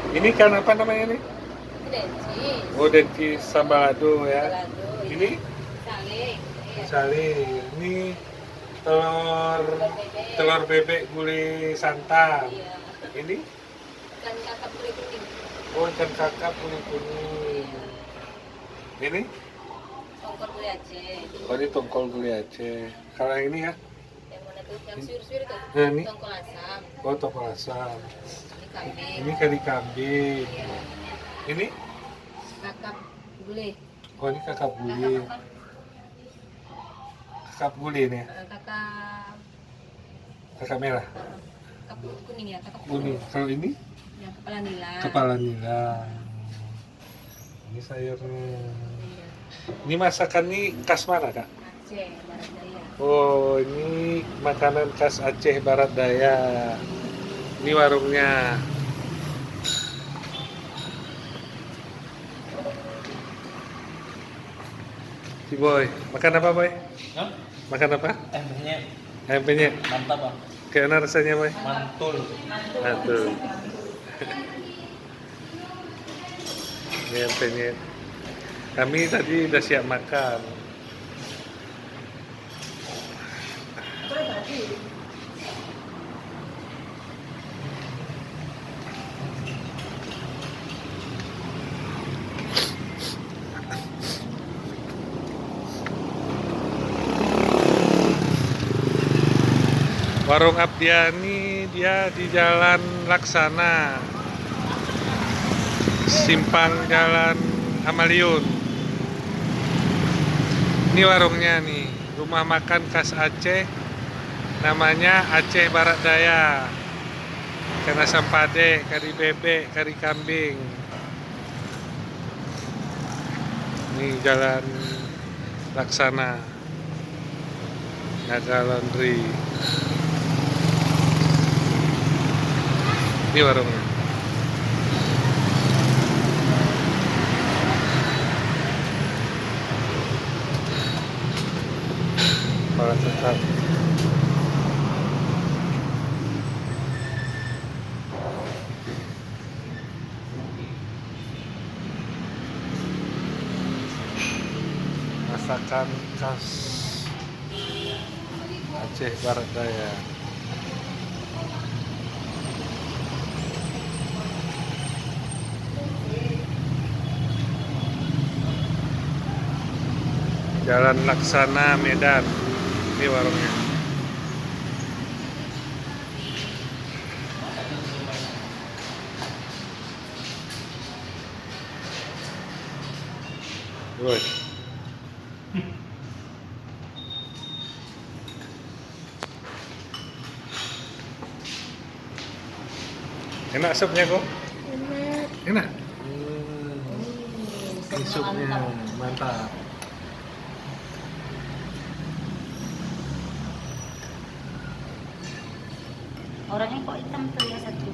Ini kan apa namanya nih? Denci, Oh, denci sambalado ya. balado, Ini saling, iya, saling. Ini telur telur bebek, telur bebek gulai santan. iya, Ini ikan kakap kulit kuning, oh ikan kakap kuning kuning. iya, Ini tongkol gulai Aceh, oh ini tongkol gulai Aceh. Kalau yang ini ya? yang mana tuh, yang suwir-suwir itu, Nah, ini tongkol asam, oh tongkol asam. ini kambing, Ini kari kambing. iya, Ini kakap gulai, oh ini kakap kakap gulai. apa? Kakap gulai nih. Kakap, Kakap merah. kakap kuning ya, kakap Kuning. Kalau ini yang kepala nila, kepala nila. Ini sayurnya. iya, Ini masakan nih khas mana kak? Aceh, Barat Daya, Oh ini makanan khas Aceh Barat Daya. Ini warungnya. Si Boy, makan apa Boy? Hah? Makan apa? Penyet. Ayam penyet. Mantap bang. Kayak mana rasanya Boy? Mantul. Aduh. Ini ayam penyet. Kami tadi udah siap makan. Warung Abdiani dia di Jalan Laksana, simpang Jalan Amaliun. Ini warungnya nih, rumah makan khas Aceh, namanya Aceh Barat Daya. Ikan asam padeh, kari bebek, kari kambing. Ini Jalan Laksana, Naga Laundry. Ini warungnya. Kepala tetap. Masakan khas Aceh Barat Daya. Jalan Laksana Medan. Ini warungnya. Woi. Enak supnya kok? Enak. Ini supnya mantap. orangnya kok hitam tuh ya satu,